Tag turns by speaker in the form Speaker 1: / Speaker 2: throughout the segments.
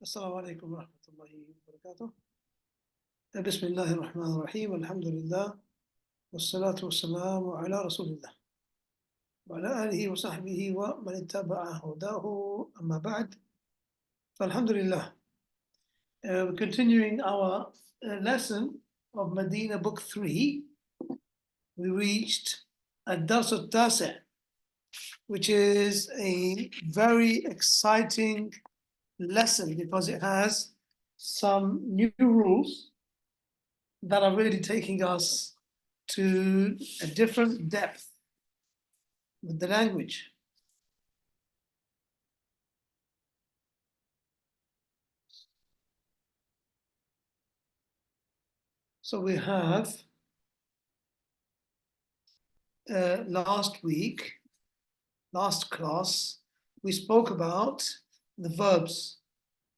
Speaker 1: السلام عليكم ورحمة الله وبركاته. بسم الله الرحمن الرحيم والحمد لله والصلاة والسلام على رسول الله وعلى آله وصحبه ومن اتبع هداه أما بعد فالحمد لله. We're continuing our lesson of Madeenah book 3. We reached الدرس التاسع, which is a very exciting lesson because it has some new rules that are really taking us to a different depth with the language. So we have last class, we spoke about the verbs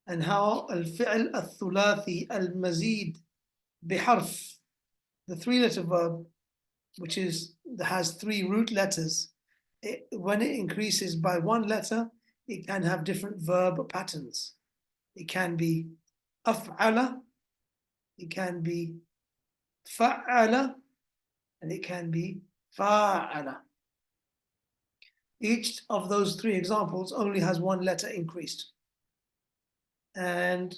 Speaker 1: and how الفعل الثلاثي المزيد بحرف, the three-letter verb, which has three root letters, when it increases by one letter, it can have different verb patterns. It can be أفعل, it can be فعل, and it can be فاعل. Each of those three examples only has one letter increased. And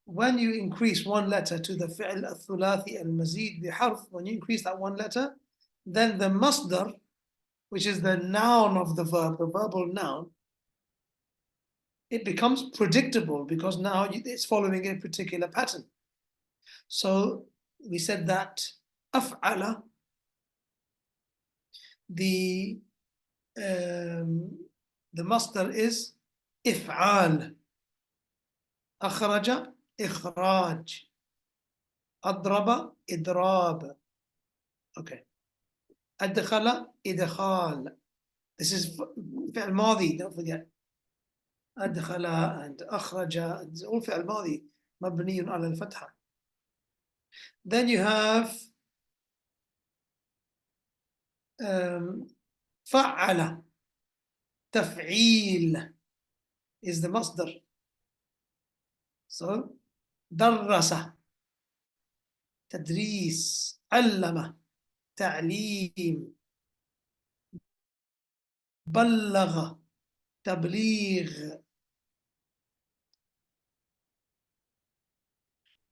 Speaker 1: when you increase one letter to the فعل الثلاثي المزيد بحرف, when you increase that one letter, then the masdar, which is the noun of the verb, the verbal noun, it becomes predictable because now it's following a particular pattern. So we said that أفعل, the masdar is إفعال. أخرج إخراج. أضرب إضراب. Okay. أدخل إدخال. This is فعل ماضي, don't forget. أدخل and أخرج, it's all فعل ماضي مبني على الفتحة. Then you have فعل. تفعيل is the masdar. So درس, تدريس, علم, تعليم, بلغ, تبليغ,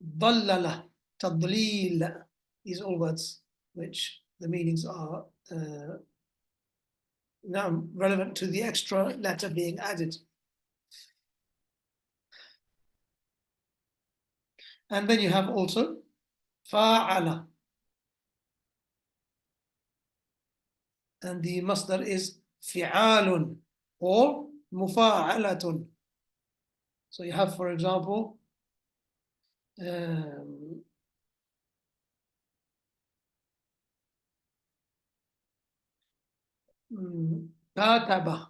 Speaker 1: ضلل, تضليل. These are all words which the meanings are now relevant to the extra letter being added. And then you have also فاعل, and the masdar is فعال or مفاعلة. So you have, for example, كاتب,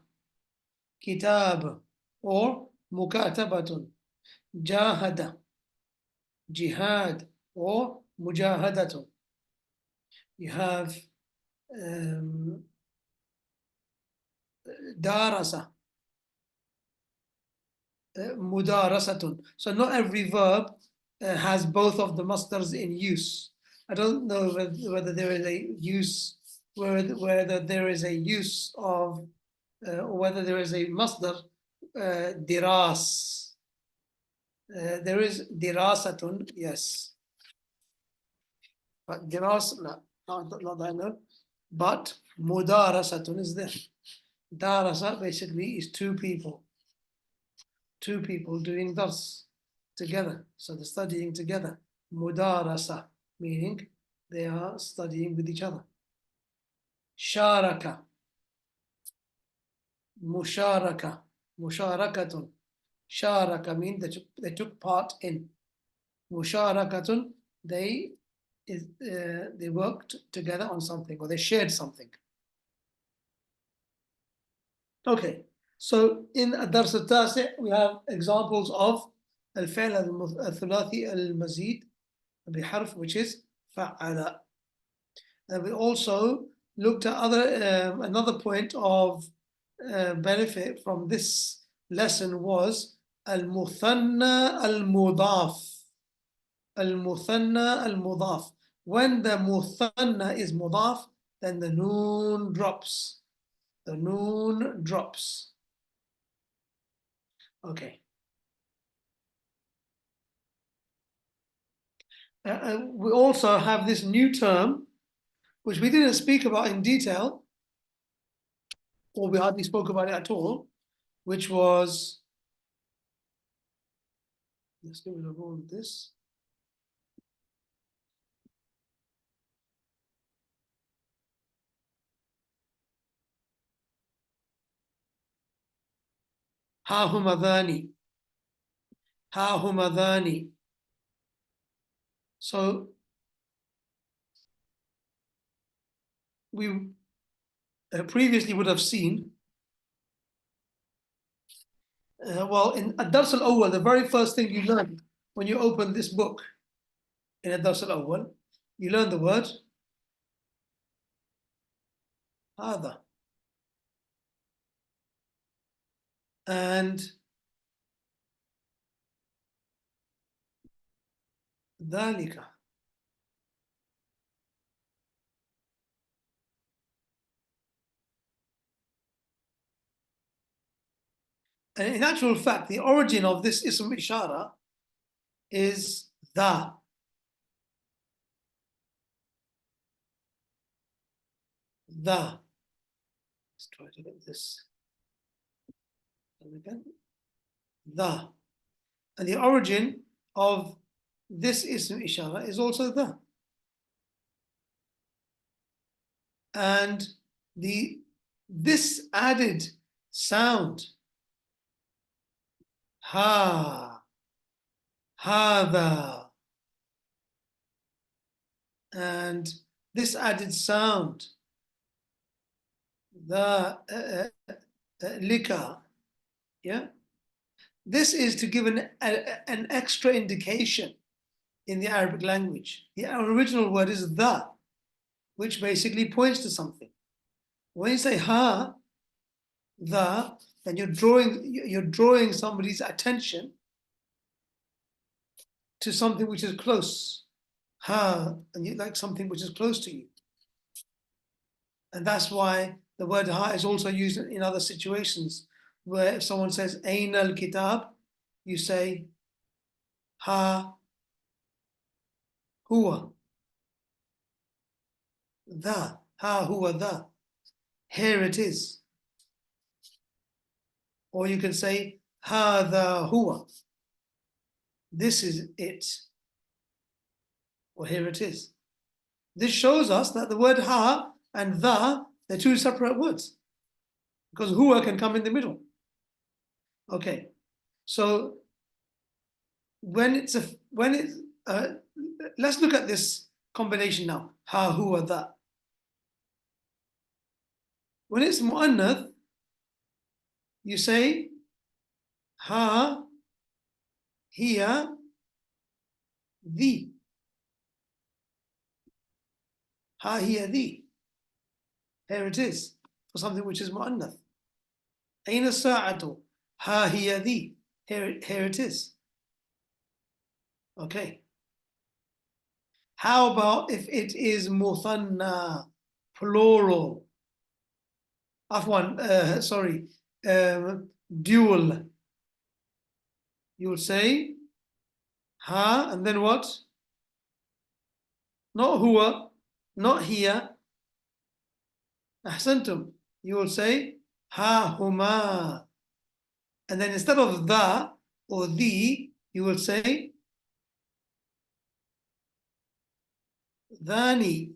Speaker 1: كتاب or مكاتبة. جاهد, jihad or مجاهدة. You have دارس, مدارسة. So not every verb has both of the masdars in use. I don't know whether there is a use, whether there is a use of, or whether there is a masdar diras. There is dirasatun, yes. But diras, no, not that I know. But mudarasatun is there. Darasa basically is two people doing dars together. So they're studying together. Mudarasa, meaning they are studying with each other. Sharaka, musharaka, musharakatun. Sharaka means they took part in. Musharakatun, they worked together on something, or they shared something. Okay, so in الدرس التاسع we have examples of الفعل الثلاثي المزيد بحرف, which is فعل. And we also looked at another point of benefit from this lesson was المثنى المضاف. المثنى المضاف. When the مثنى is mudaf, then the noon drops. The noon drops. Okay. We also have this new term, which we didn't speak about in detail, or we hardly spoke about it at all, which was, let's give it a go with this. Ha humadhani. Ha humadhani. So we previously would have seen, well, in Ad-Dars al-Awwal, the very first thing you learn when you open this book in Ad-Dars al-Awwal, you learn the word هذا. And ذلك. And in actual fact, the origin of this ism ishara is the. The. Let's try to get this. And again. The. And the origin of this ism ishara is also the. And this added sound, ha, hada, and this added sound, the lika, yeah. This is to give an extra indication in the Arabic language. The original word is the, which basically points to something. When you say ha, the, then you're drawing somebody's attention to something which is close. Ha, and you like something which is close to you. And that's why the word ha is also used in other situations, where if someone says Ain al kitab, you say ha huwa. The, ha huwa the. Here it is. Or you can say hadha huwa. This is it. Or here it is. This shows us that the word ha and the, they're two separate words, because huwa can come in the middle. Okay, so let's look at this combination now. Ha huwa the. When it's mu'annath, you say ha hiya the. Ha hiya the. Here it is, for something which is mu'annath. Aina sa'atu. Ha hiya the. Here it is. Okay. How about if it is muthanna, plural? Afwan, sorry, dual. You will say ha, and then what? Not huwa, not here. Ahsantum. You will say ha huma. And then instead of the or the, you will say dhani.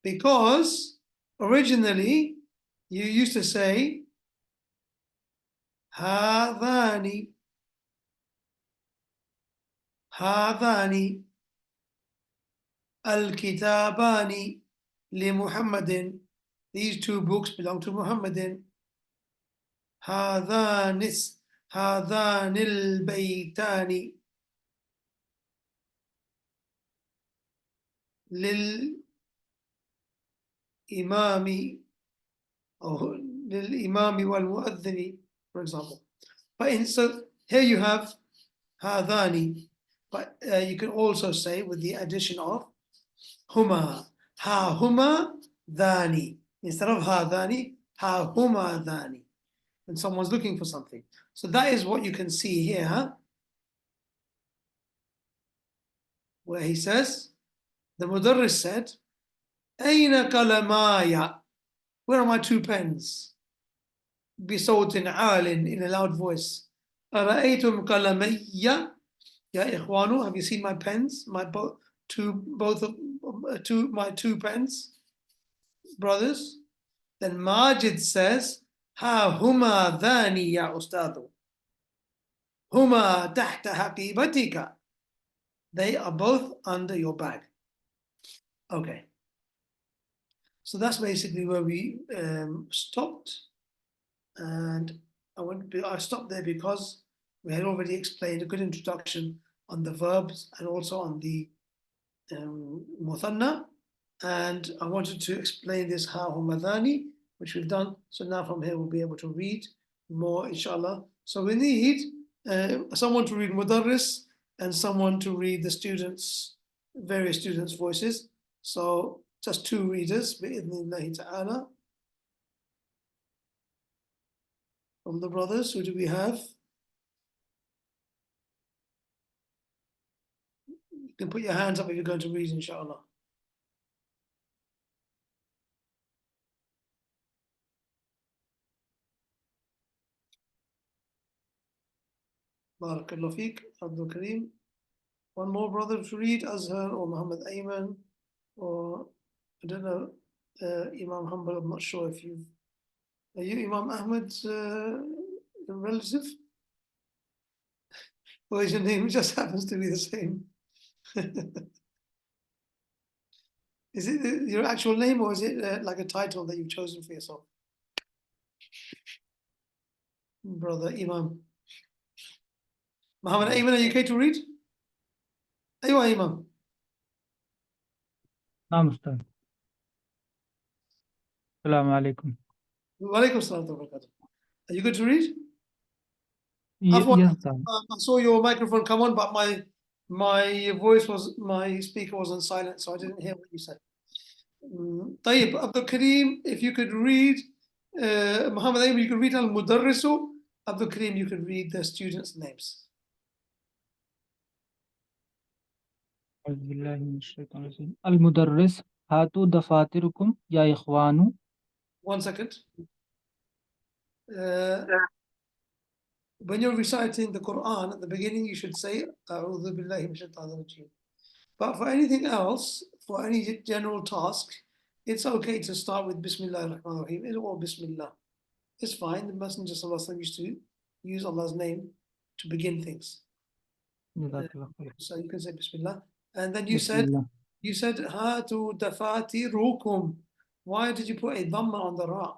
Speaker 1: Because originally you used to say hadhani. Hadhani. Al-kitabani li Muhammadin. These two books belong to Muhammadin. هذان البيتان للإمام أو للإمام والمؤذن, for example. But so here you have هذان, but you can also say with the addition of هما. ها هما ذاني. Instead of هذاني, ها هما ذاني. When someone's looking for something. So that is what you can see here, huh? Where he says, the Mudarris said, أين قلماي? Where are my two pens? بصوت عال, in a loud voice. أرأيتم قلمي يا إخوانو? Have you seen my pens? My two pens, brothers? Then Majid says, ها هما ذاني يا أستاذ. هما تحت حقيبتك. They are both under your bag. Okay. So that's basically where we stopped. And I stopped there because we had already explained a good introduction on the verbs and also on the muthanna. And I wanted to explain this ha humadani, which we've done. So now from here we'll be able to read more, inshallah. So we need someone to read mudarris and someone to read the various students' voices. So just two readers, bi'idhnillahi ta'ala. From the brothers, who do we have? You can put your hands up if you're going to read, inshallah. Barakallahu feek, Abdul Kareem. One more brother to read, Azhar or Muhammad Ayman, or I don't know, Imam Hanbal. I'm not sure if are you Imam Ahmed's relative? Or is your name just happens to be the same? Is it your actual name, or is it like a title that you've chosen for yourself? Brother Imam. Muhammad Ayman, are you okay to read? Aywa Imam.
Speaker 2: نعم أستاذ. السلام عليكم.
Speaker 1: Wa alaikum salam wa barakatuh. Are you good to read?
Speaker 2: Yes, sir.
Speaker 1: I saw your microphone come on, but my speaker was on silent, so I didn't hear what you said. طيب, Abdul Kareem, if you could read, Muhammad Ayman, you could read al-Mudarrisu. Abdul Kareem, you could read the students' names.
Speaker 2: أعوذ بالله من الشيطان الرجيم. المدرس هاتوا دفاتركم يا إخوان.
Speaker 1: 1 second. When you're reciting the Quran at the beginning, you should say أعوذ بالله من الشيطان الرجيم. But for anything else, for any general task, it's okay to start with Bismillah ar-Rahman ar-Rahim or Bismillah. It's fine. The Messenger Sallallahu used to use Allah's name to begin things. So you can say Bismillah. And then you said Hatu dafatirukum. Why did you put a dhamma on the ra?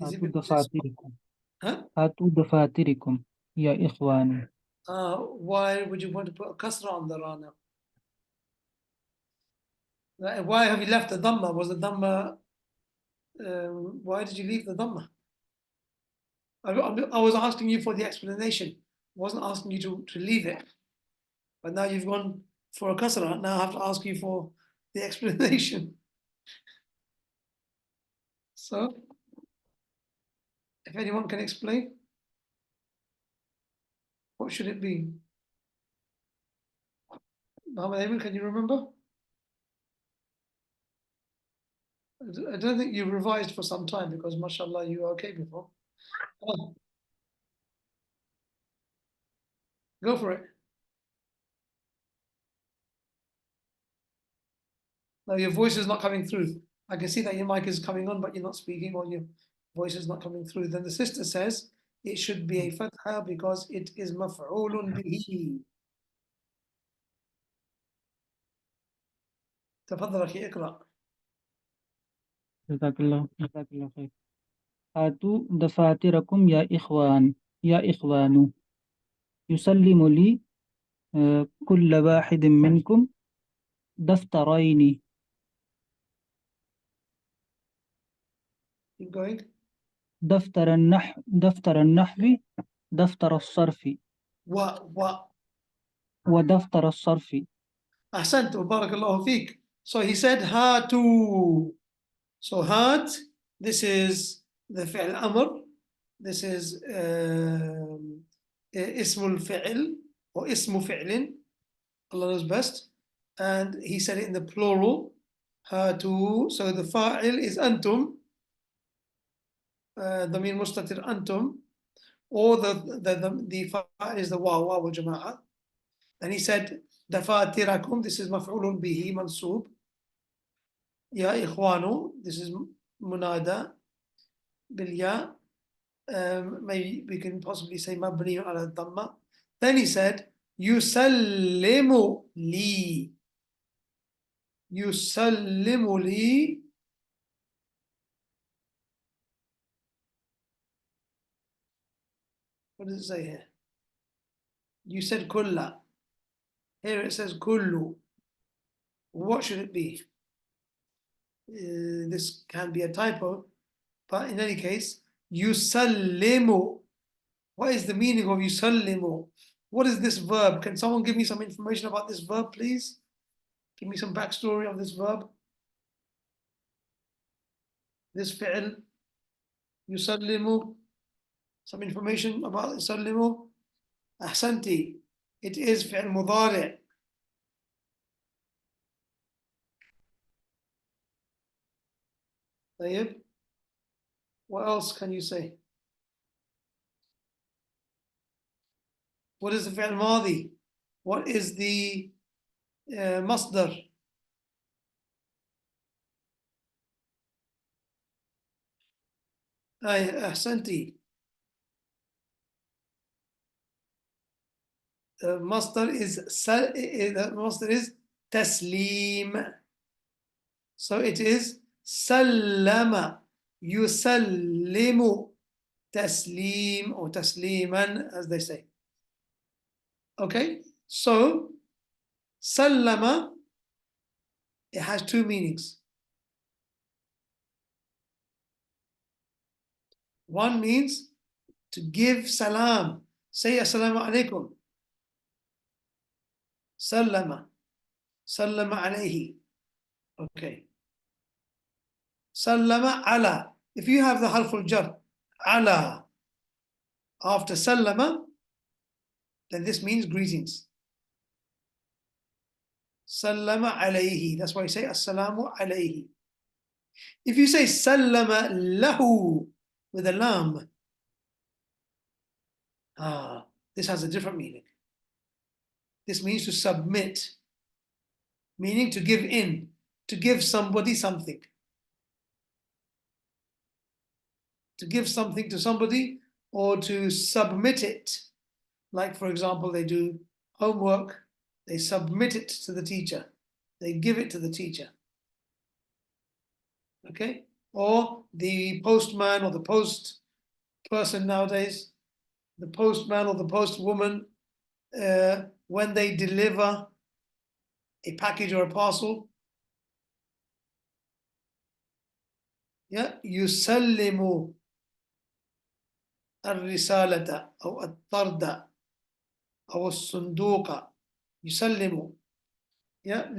Speaker 2: Hatu dafatirukum. Hatu dafatirukum ya ikhwani.
Speaker 1: Why would you want to put a kasra on the ra now? Why have you left the dhamma? Was the dhamma? Why did you leave the dhamma? I was asking you for the explanation. I wasn't asking you to leave it. But now you've gone for a kasra. Now I have to ask you for the explanation. So, if anyone can explain, what should it be? Muhammad Ayman, can you remember? I don't think you've revised for some time because, mashallah, you were okay before. Go for it. No, your voice is not coming through. I can see that your mic is coming on, but you're not speaking, or your voice is not coming through. Then the sister says it should be a fatha because it is maf'ulun bihi. تفضل أخي اقرأ.
Speaker 2: جزاك الله خير. هاتوا دفاتركم يا إخوان. يسلم لي كل واحد منكم دفترين.
Speaker 1: Keep going.
Speaker 2: دفتر النحو دفتر الصرف
Speaker 1: و
Speaker 2: ودفتر الصرف.
Speaker 1: أحسنت وبارك الله فيك. So he said هاتوا. So هات, this is the فعل أمر. This is اسم الفعل or اسم فعل. Allah knows best. And he said it in the plural. هاتوا. So the fa'il is أنتم. ضمير مستتر أنتم. Or the fa'il is the واو والجماعة. And he said دفاتركم. This is مفعول به منصوب. يا إخوانو. This is منادى بالياء. Maybe we can possibly say مبني على الضمة. Then he said يسلم لي. يسلم لي. What does it say here? You said كل. Here it says كل. What should it be? This can be a typo, but in any case, يسلم. What is the meaning of يسلم? What is this verb? Can someone give me some information about this verb, please? Give me some backstory of this verb. This فعل يسلم. Some information about يسلم. أحسنتي. It is فعل مضارع. طيب. What else can you say? What is the فعل ماضي? What is the مصدر? أحسنتي. مصدر is تسليم. So it is سلم يسلم تسليم or تسليما as they say. Okay, so سلم, it has two meanings. One means to give salam. Say assalamu alaikum. Sallama. Sallama alayhi. Okay. Sallama ala. If you have the harful jar, ala, after sallama, then this means greetings. Sallama alayhi. That's why you say assalamu alayhi. If you say sallama lahu with a lam, this has a different meaning. This means to submit, meaning to give in, to give somebody something. To give something to somebody or to submit it. Like, for example, they do homework, they submit it to the teacher. They give it to the teacher. Okay? Or the postman or the post person nowadays, the postman or the postwoman, when they deliver a package or a parcel, yeah, يسلم الرسالة أو الطرد أو الصندوق يسلم, yeah,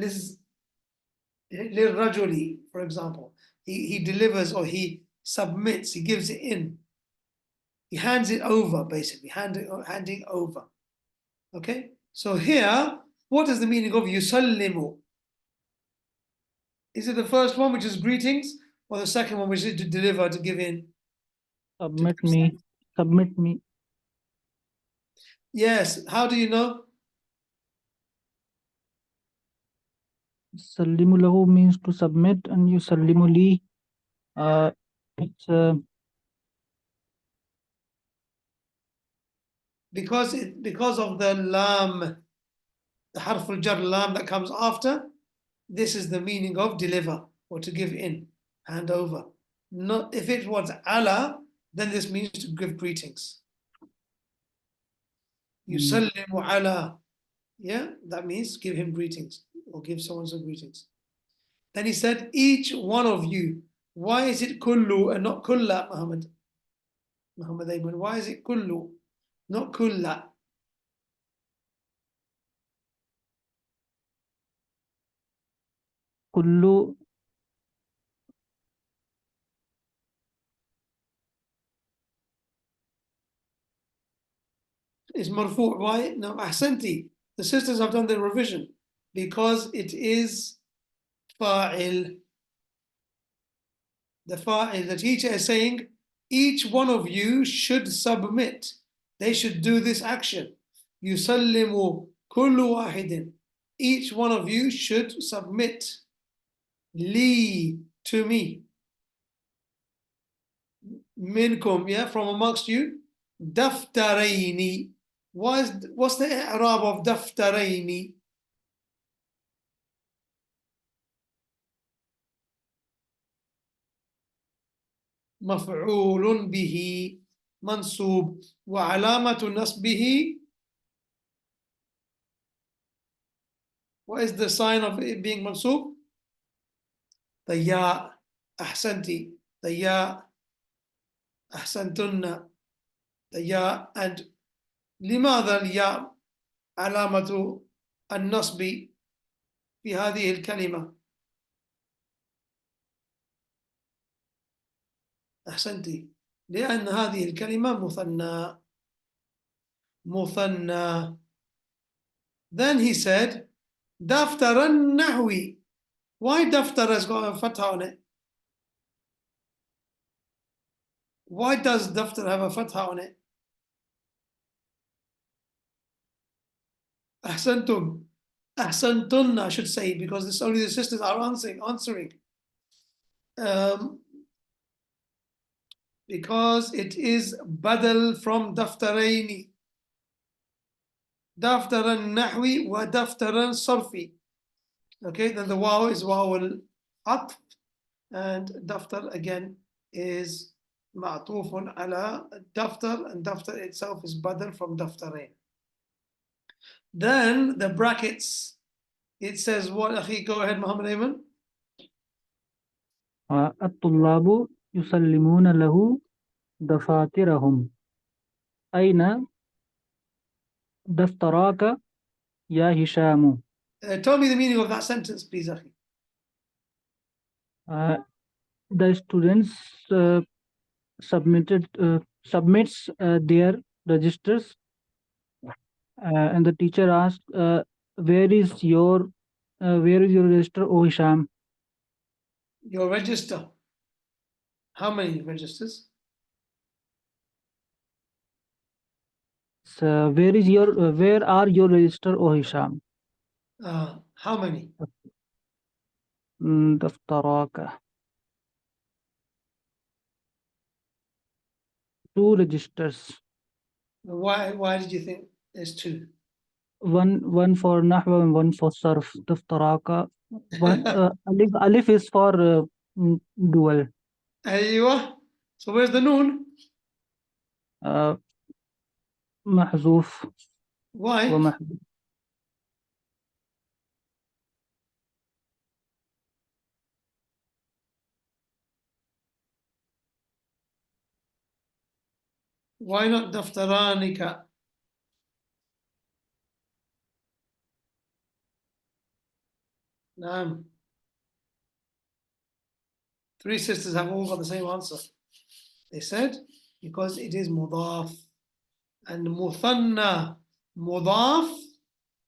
Speaker 1: للرجل, for example, he delivers or he submits, he gives it in, he hands it over, basically handing over. Okay, so here, what is the meaning of yusallimu? Is it the first one, which is greetings, or the second one, which is to deliver, to give in?
Speaker 2: Submit me. Submit me.
Speaker 1: Yes, how do you know?
Speaker 2: Sallimu lahu means to submit, and yusallimu li, it's
Speaker 1: because of the lam, the harful jar lam that comes after, this is the meaning of deliver or to give in, hand over. Not if it was ala, then this means to give greetings. Yusallimu ala, yeah, that means give him greetings or give someone some greetings. Then he said, each one of you. Why is it kullu and not kulla, Muhammad? Muhammad Ayman, why is it kullu? not كل.
Speaker 2: كل
Speaker 1: is مرفوع. Why? No, أحسنتي. The sisters have done the revision because it is فاعل. The teacher is saying each one of you should submit. They should do this action. يسلم كل واحد. Each one of you should submit. لي, to me. منكم, yeah, from amongst you. دفترين. What's the i'rab of دفترين? مفعول به منصوب وعلامة نصبه. What is the sign of it being منصوب? The ya. أحسنتي. The ya. أحسنتن. The ya. And لماذا الياء علامة النصب في هذه الكلمة؟ أحسنتي. لأن هذه الكلمة مثنى. مثنى. Then he said دفتر النحوي. Why دفتر has got a fatha on it? Why does دفتر have a fatha on it? أحسنتم. أحسنتن, I should say, because it's only the sisters are answering. Because it is badal from دفترين. دفتر النحوي ودفتر الصرفي. Okay, then the waw is waw al-atf, and daftar again is ma'tufun ala daftar, and daftar itself is badal from daftarain. Then the brackets, it says what, akhi, go ahead, Muhammad Ayman.
Speaker 2: الطلاب يسلمون له دفاترهم أين دفتراك يا هشام.
Speaker 1: Tell me the meaning of that sentence, please, akhi.
Speaker 2: The students submits their registers, and the teacher asked, where is your register, O Hisham?
Speaker 1: Your register. How many registers?
Speaker 2: So where are your register, O Hisham?
Speaker 1: How many?
Speaker 2: دفتراك. 2 registers.
Speaker 1: Why did you think there's 2?
Speaker 2: One for nahwa and one for sarf. دفتراك. One alif is for dual.
Speaker 1: أيوة. So where's the noon?
Speaker 2: محذوف.
Speaker 1: Why?
Speaker 2: ومحذوف.
Speaker 1: Why not دفترانك? نعم. 3 sisters have all got the same answer. They said because it is mudaf, and muthanna mudaf.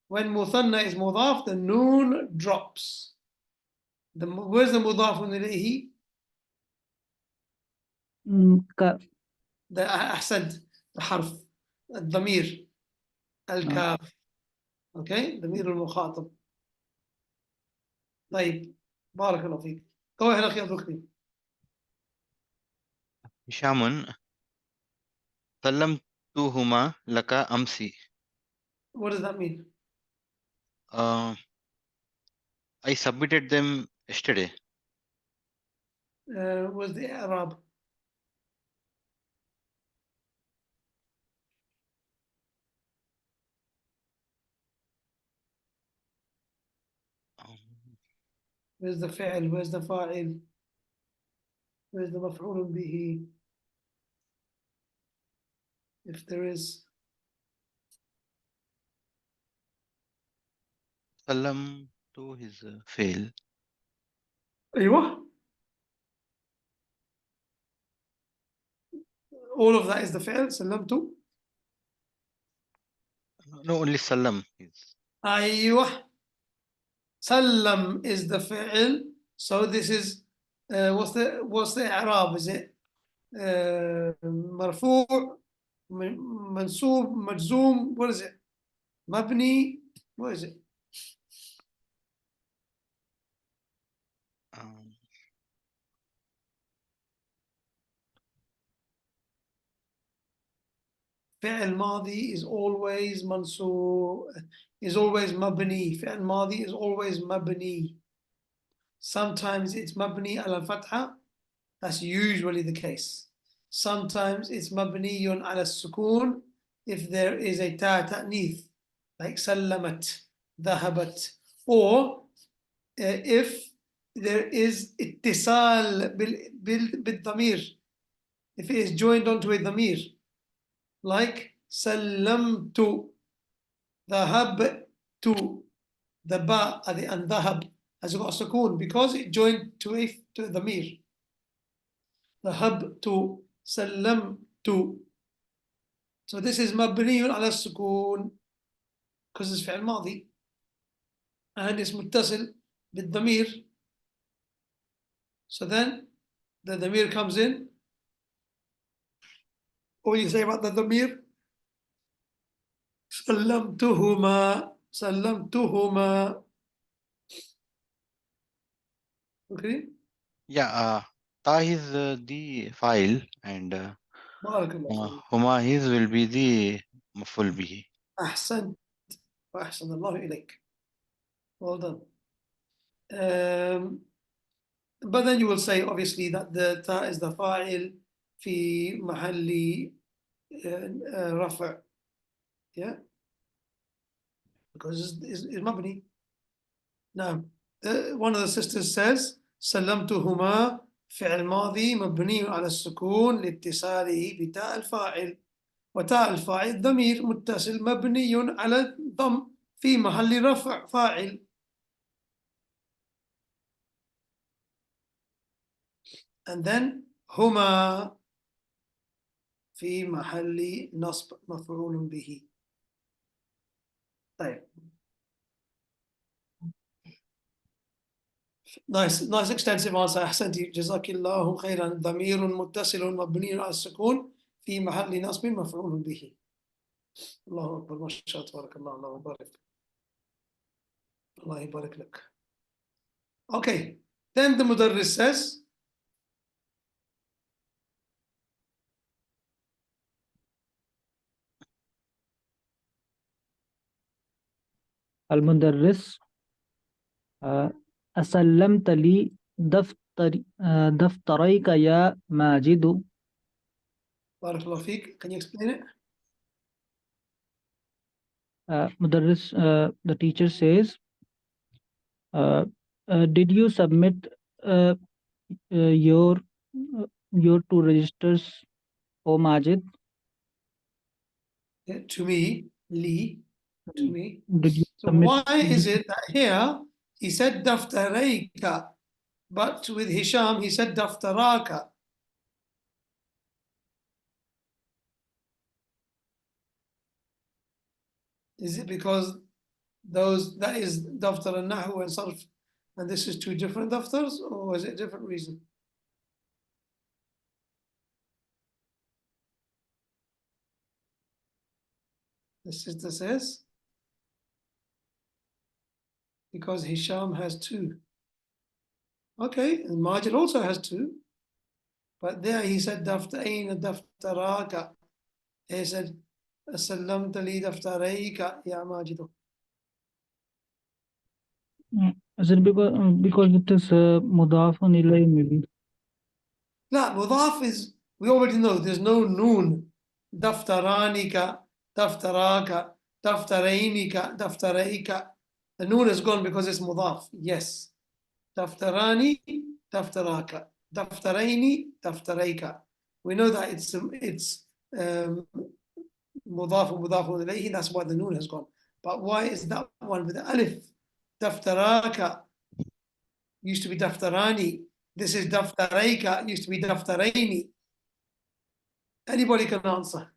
Speaker 1: When muthanna is mudaf, the noon drops. Where's the mudaf ilayhi? The ahsant, the harf, الضمير, الكاف. Okay, ضمير المخاطب. طيب, بارك الله فيك. Go ahead, أخي أبو.
Speaker 3: هشام سلمتهما لك أمس.
Speaker 1: What does that mean?
Speaker 3: I submitted them yesterday.
Speaker 1: Was the Arab? Where's the fi'l? Where's the fa'il? Where's the maf'ul bihi? If there is.
Speaker 3: Salam to his fail.
Speaker 1: أيوة. All of that is the فعل سلمت.
Speaker 3: No, only salam is.
Speaker 1: أيوة. سلم is the فعل. So this is what's the إعراب? Is it مرفوع منصوب مجزوم? What is it? مبني? What is it? فعل ماضي is always منصوب, is always مبني. فعل ماضي is always مبني. Sometimes it's مبني على الفتحة. That's usually the case. Sometimes it's مبني على السكون if there is a تأنيث like سلمت, ذهبت, or if there is اتصال بالضمير, if it is joined onto a ضمير like سلمت, ذهبت, the ba and ذهب has got a سكون because it joined to a ضمير. ذهبت, سلمت. So this is مبني على السكون because it's فعل ماضي and it's متصل بالضمير. So then the ضمير comes in. What do you say about the ضمير? سلمتهما, سلمتهما. Okay.
Speaker 3: Yeah, ta is the file and
Speaker 1: بارك الله فيك.
Speaker 3: huma his will be the maf'ul bihi.
Speaker 1: أحسنت وأحسن الله إليك. Well done. But then you will say obviously that the ta is the fa'il في محل رفع. Yeah. Because it's مبني. Now, one of the sisters says سلمتهما فعل ماضي مبني على السكون لاتصاله بتاء الفاعل, وتاء الفاعل ضمير متصل مبني على الضم في محل رفع فاعل. And then هما في محل نصب مفعول به. طيب. Nice extensive answer. أحسنتي جزاك الله خيرا. ضمير متصل مبني على السكون في محل نصب مفعول به. الله أكبر ما شاء الله تبارك الله. الله يبارك. الله يبارك لك. Okay. Then the مدرس says
Speaker 2: المدرس أسلمت لي دفتريك يا ماجد.
Speaker 1: بارك الله فيك. Can you explain it?
Speaker 2: مدرس, the teacher says, did you submit your two registers, O Majid?
Speaker 1: Yeah, to me, Lee, to me.
Speaker 2: Did you
Speaker 1: So
Speaker 2: submit?
Speaker 1: why is it that here he said daftarayka, but with Hisham he said daftaraka? Is it because that is daftar al-nahu and sarf, and this is two different daftars, or is it a different reason? The sister says because Hisham has two. Okay, and Majid also has two, but there he said daftarin daftaraka. He said سلمت لي دفتريك يا ماجد.
Speaker 2: Is it because it is mudafun ilayhi maybe?
Speaker 1: لا مضاف is, we already know there's no noon. دفترانك, دفتراك, دفترينك, دفتريك. The noon is gone because it's مضاف. Yes. دفتراني, دفتراك, دفتريني, دفتريك. We know that it's مضاف ومضاف إليه. That's why the noon has gone. But why is that one with the alif دفتراك used to be دفتراني. This is دفتريك used to be دفتريني. Anybody can answer.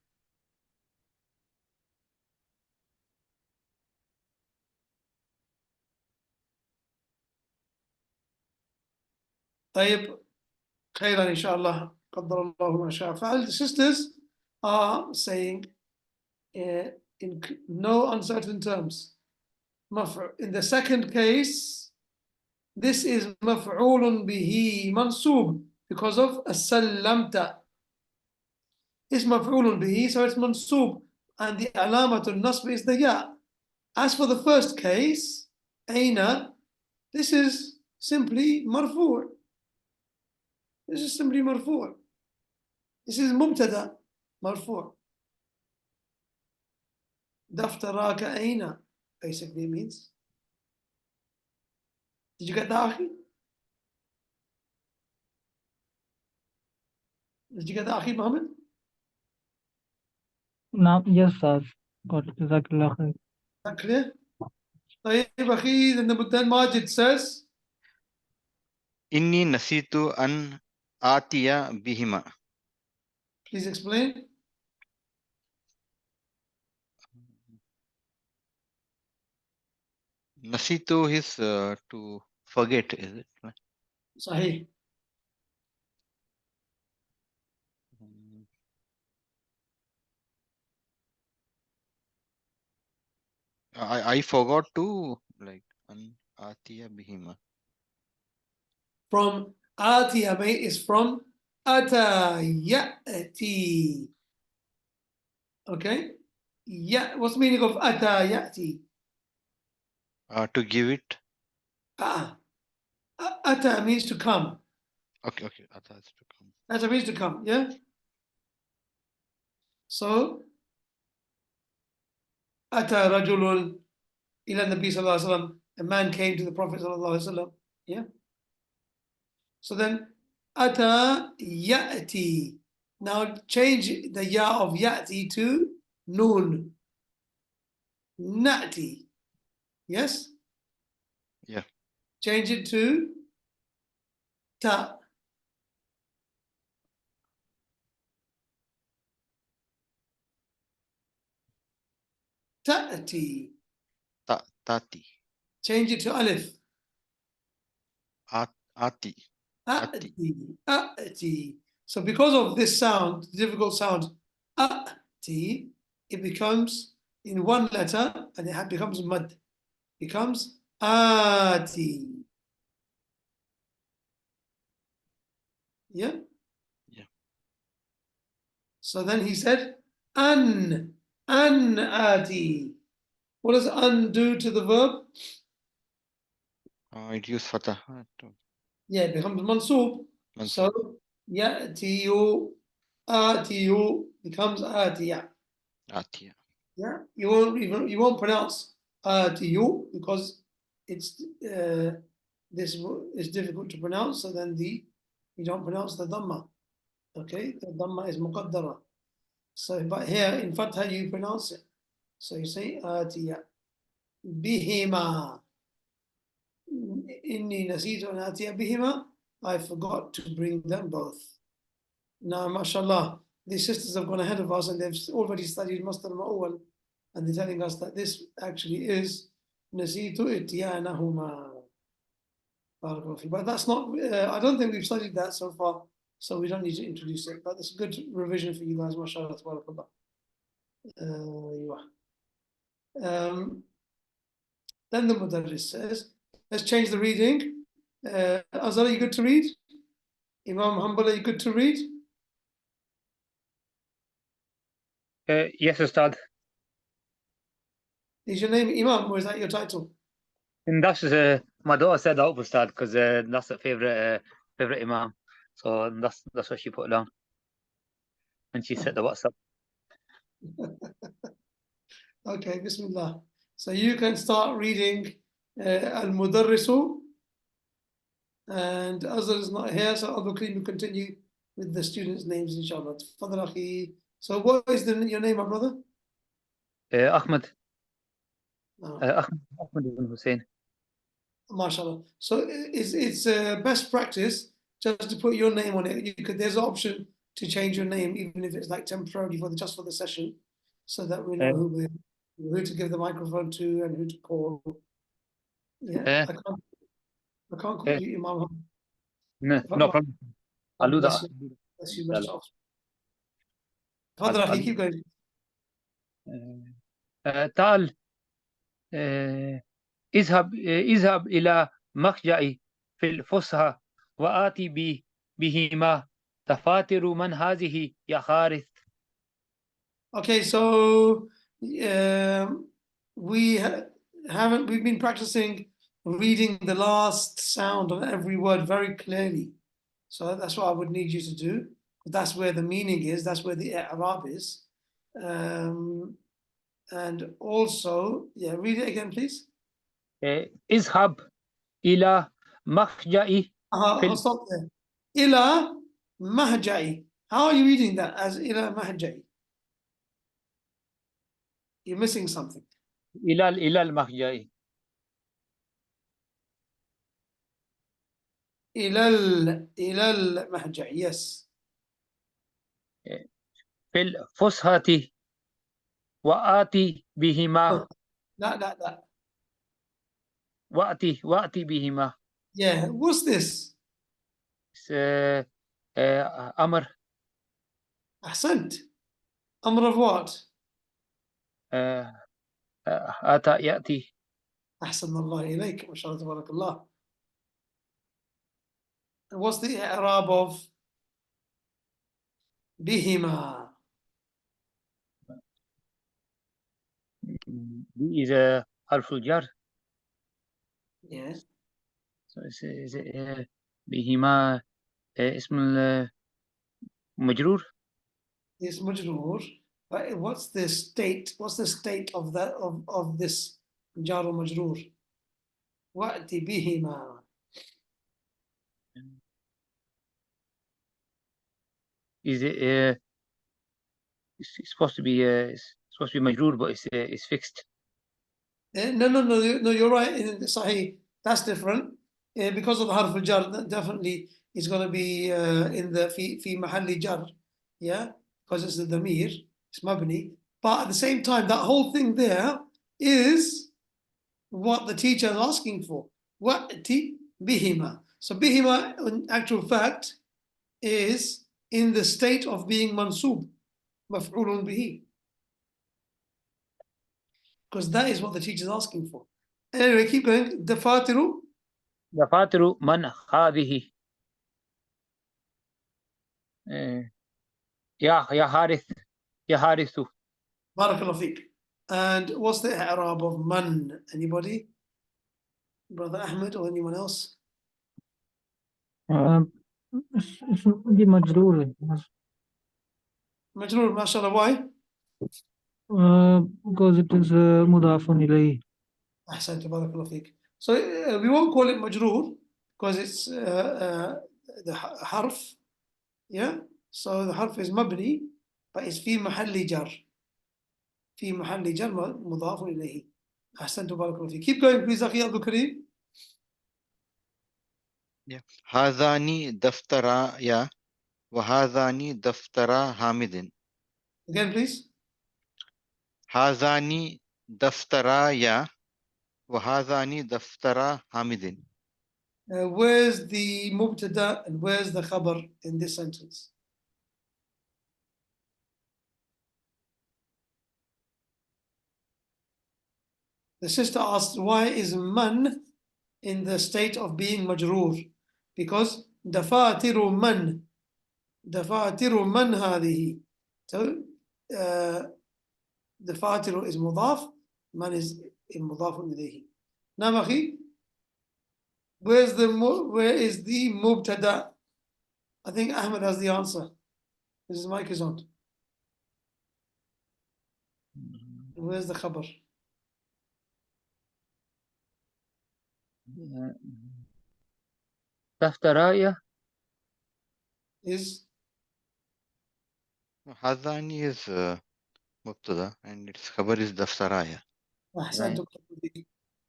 Speaker 1: طيب خيرا إن شاء الله قدر الله ما شاء فعل. The sisters are saying in no uncertain terms. In the second case, this is مفعول به منصوب because of السلمت. It's مفعول به, so it's منصوب, and the علامة النصب is the ياء. As for the first case, أين, this is simply مرفوع. This is simply مرفوع. This is مبتدأ مرفوع. دفتراك أين basically means. Did you get that, أخي? Did you get that, أخي Mohammed?
Speaker 2: Now, yes, sir. Got it. Jazakallah khair.
Speaker 1: That clear? طيب أخي, then Majid says,
Speaker 3: إني نسيت أن آتي بهما.
Speaker 1: please explain.
Speaker 3: Nasitu is to forget, is it?
Speaker 1: صحيح.
Speaker 3: I forgot to like an atiya bihima.
Speaker 1: From atiya is from ata ya'ti. Okay? Yeah, what's the meaning of ata ya'ti?
Speaker 3: To give it.
Speaker 1: Ata means to come.
Speaker 3: Okay. Ata is to come.
Speaker 1: Ata means to come, yeah? So, ata rajulun ila Nabi sallallahu alaihi wasallam. A man came to the Prophet sallallahu alaihi wasallam. Yeah? So then, ata ya'ti. Now change the ya of ya'ti to noon. Na'ti. Yes?
Speaker 3: Yeah.
Speaker 1: Change it to ta. Ta'ti.
Speaker 3: Tati.
Speaker 1: Change it to alif.
Speaker 3: Ati.
Speaker 1: Ati. Ati. So because of this sound, difficult sound, ati, it becomes in one letter and it becomes mad. Becomes ati. Yeah?
Speaker 3: Yeah.
Speaker 1: So then he said, an ati. What does an do to the verb?
Speaker 3: It uses fatah.
Speaker 1: Yeah, it becomes mansoob. So, ya'tiyu, atiyu becomes atiya.
Speaker 3: Atiya.
Speaker 1: Yeah, you won't pronounce atiyu because it's this is difficult to pronounce. So then you don't pronounce the dhamma. Okay, the dhamma is muqaddara. So, but here in fatha you pronounce it. So you say atiya. Bihima. Inni nasitu an atiya bihima. I forgot to bring them both. Now, mashallah, these sisters have gone ahead of us and they've already studied Masdar al-Awwal, and they're telling us that this actually is nasitu ityanahuma. But that's not, I don't think we've studied that so far, so we don't need to introduce it. But it's a good revision for you guys, mashallah, tabarakallah. Then the Mudarris says, let's change the reading. Azhar, are you good to read? Imam Hanbal, are you good to read?
Speaker 4: Yes, Ustad.
Speaker 1: Is your name Imam or is that your title?
Speaker 4: And that's my daughter set that up, Ustad, because that's her favorite Imam. So that's what she put down. And she set the WhatsApp.
Speaker 1: Okay, Bismillah. So you can start reading Al-Mudarrisu, and Azhar is not here, so Abu Karim will continue with the students' names, inshallah. Tafadhal, akhi. So what is your name, my brother?
Speaker 4: Ahmed.
Speaker 1: No.
Speaker 4: Ahmed ibn Hussein.
Speaker 1: MashaAllah. So it's best practice just to put your name on it. There's an option to change your name, even if it's like temporarily just for the session, so that we know who to give the microphone to and who to call. Yeah, I can't call you Imam.
Speaker 4: No problem. I'll do that.
Speaker 1: Bless you, best of. Father, Ali, keep going.
Speaker 4: تعال اذهب إلى مخجعي في الفسحة وآتي بهما دفاتر من هذه يا حارث.
Speaker 1: Okay, so we've been practicing reading the last sound of every word very clearly. So that's what I would need you to do. That's where the meaning is. That's where the i'rab is. And also, yeah, read it again, please.
Speaker 4: اذهب إلى مخجعي.
Speaker 1: I'll stop there. Ila mahja'i. How are you reading that as ila mahja'i? You're missing something.
Speaker 4: إلى المخجعي.
Speaker 1: إلى المهجع, yes.
Speaker 4: في الفسحة وآتي بهما.
Speaker 1: لا.
Speaker 4: وآتي بهما.
Speaker 1: Yeah, what's this?
Speaker 4: أمر.
Speaker 1: أحسنت. أمر of what?
Speaker 4: آتى يأتي.
Speaker 1: أحسن الله إليك ما شاء الله تبارك الله. And what's the i'rab of بهما?
Speaker 4: B is حرف الجر.
Speaker 1: Yeah.
Speaker 4: So بهما اسم المجرور.
Speaker 1: It's مجرور. But what's the state? What's the state of that of this jar مجرور? وأتي بهما.
Speaker 4: Is it's supposed to be مجرور, but it's fixed.
Speaker 1: No, you're right. In Sahih, that's different. Because of the harf al-jar, definitely it's going to be in the fi mahalli jar. Yeah, because it's the damir, it's mabni. But at the same time, that whole thing there is what the teacher is asking for. Wa'ti bihima. So bihima, in actual fact, is in the state of being mansub, maf'ulun bihi. Because that is what the teacher is asking for. Anyway, keep going. دفاتر
Speaker 4: من هذه. يا حارث.
Speaker 1: Barakallahu fiqh. And what's the i'rab of man? Anybody? Brother Ahmed or anyone else?
Speaker 2: دي مجرور है.
Speaker 1: Majroor, mashallah, why?
Speaker 2: Because it is مضاف إليه.
Speaker 1: Ahsan, barakallahu fiqh. So we won't call it majroor because it's the harf. Yeah. So the harf is mabni, but it's في محل jar. في محل jar مضاف إليه. Ahsan, barakallahu fiqh. Keep going, please, Akhi Abdul Kareem.
Speaker 3: هذان دفترايا وهذان دفترا حامد.
Speaker 1: Again, please.
Speaker 3: هذان دفترايا وهذان دفترا حامد.
Speaker 1: Where's the mubtada and where's the khabar in this sentence? The sister asked, why is man in the state of being majroor? Because dafatiru man هذه. So dafatiru is mudaf, man is mudaf ilayhi. Now, akhi, where is the mubtada? I think Ahmed has the answer. His mic is on. Where's the khabar?
Speaker 4: دفترايا
Speaker 1: Is
Speaker 3: هذان is مبتدا and its khabar is دفترايا.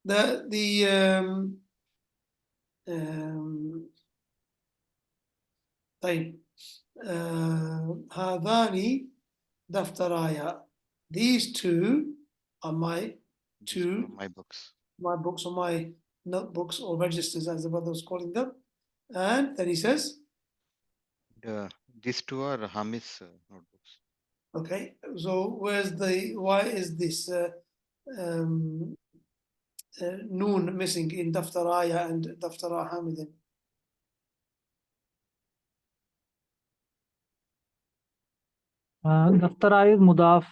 Speaker 1: the طيب هذان دفترايا. These two are my two
Speaker 3: My books.
Speaker 1: my books or my notebooks or registers, as the brother was calling them. And then he says,
Speaker 3: These two are Hamid's notebooks.
Speaker 1: okay, so why is this noon missing in Daftaraya and Daftara Hamidin?
Speaker 2: Daftara is mudaf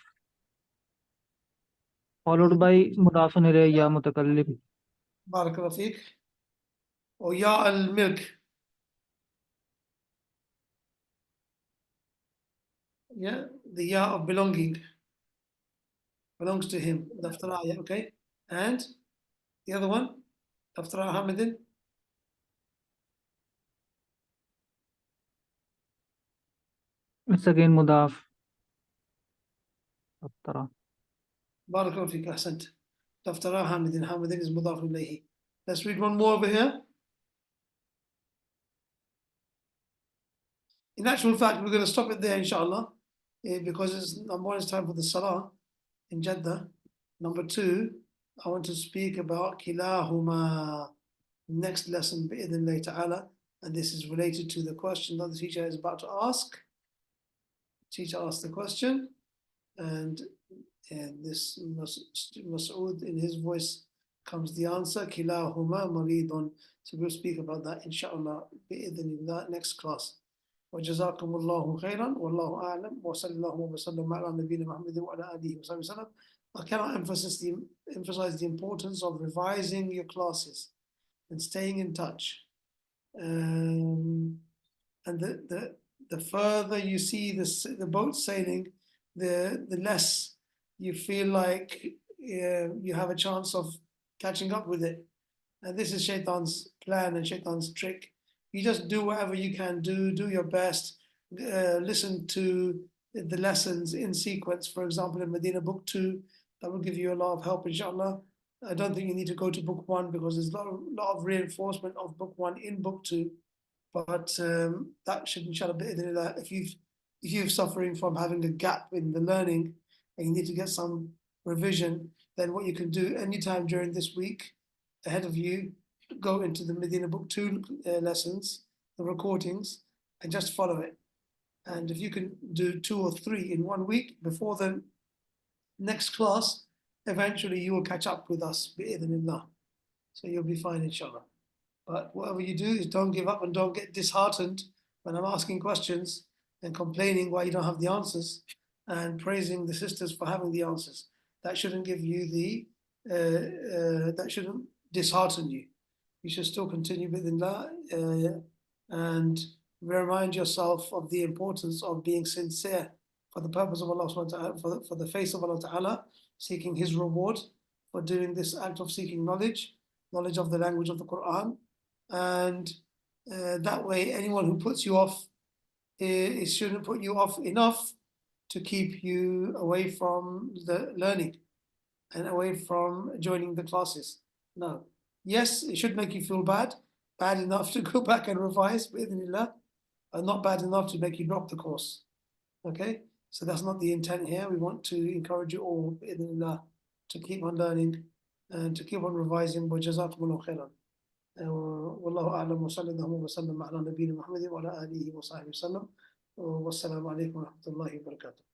Speaker 2: followed by mudafun ilayhi ya mutakallim.
Speaker 1: Barakallahu feek. Or Ya al-Milk. Yeah, the Ya of belonging belongs to him. Daftaraya, okay. And the other one, Daftara Hamidin.
Speaker 2: It's again mudaf. Daftara.
Speaker 1: Barakallahu feek, ahsant. Daftara Hamidin. Hamidin is mudaf ilayhi. Let's read one more over here. In actual fact, we're going to stop it there, inshallah, because it's number one, it's time for the salah in Jeddah. Number two, I want to speak about kilahuma, next lesson, bi'idhnillahi ta'ala, and this is related to the question that the teacher is about to ask. Teacher asked the question, and this Mas'ud, in his voice comes the answer, kilahuma maridun. So we'll speak about that, inshallah, bi'idhnillah, next class. وجزاكم الله خيرا والله أعلم وصلى الله وسلم على نبينا محمد وعلى آله وصحبه وسلم. I cannot emphasize the importance of revising your classes and staying in touch. And the further you see the boat sailing, the less you feel like you have a chance of catching up with it. And this is Shaitan's plan and Shaitan's trick. You just do whatever you can do your best, listen to the lessons in sequence. For example, in Madeenah book 2, that will give you a lot of help, inshallah. I don't think you need to go to book 1 because there's a lot of reinforcement of book 1 in book 2. But that should, inshallah, if you're suffering from having a gap in the learning and you need to get some revision, then what you can do anytime during this week ahead of you, go into the Madeenah book 2 lessons, the recordings, and just follow it. And if you can do 2 or 3 in 1 week before the next class, eventually you will catch up with us, bi'idhnillah. So you'll be fine, inshallah. But whatever you do is don't give up and don't get disheartened when I'm asking questions and complaining why you don't have the answers and praising the sisters for having the answers. That shouldn't give you that shouldn't dishearten you. You should still continue bi'idhnillah and remind yourself of the importance of being sincere for the purpose of Allah subhanahu wa ta'ala, for the face of Allah ta'ala, seeking His reward for doing this act of seeking knowledge of the language of the Quran. And that way, anyone who puts you off, it shouldn't put you off enough to keep you away from the learning and away from joining the classes. No. Yes, it should make you feel bad enough to go back and revise, bi'idhnillah, and not bad enough to make you drop the course. Okay? So that's not the intent here. We want to encourage you all, bi'idhnillah, to keep on learning and to keep on revising. وَجَزَاكُمُ khairan. والله أعلم وصلى الله وسلم على نبينا محمد وعلى آله وصحبه وسلم والسلام عليكم ورحمة الله وبركاته.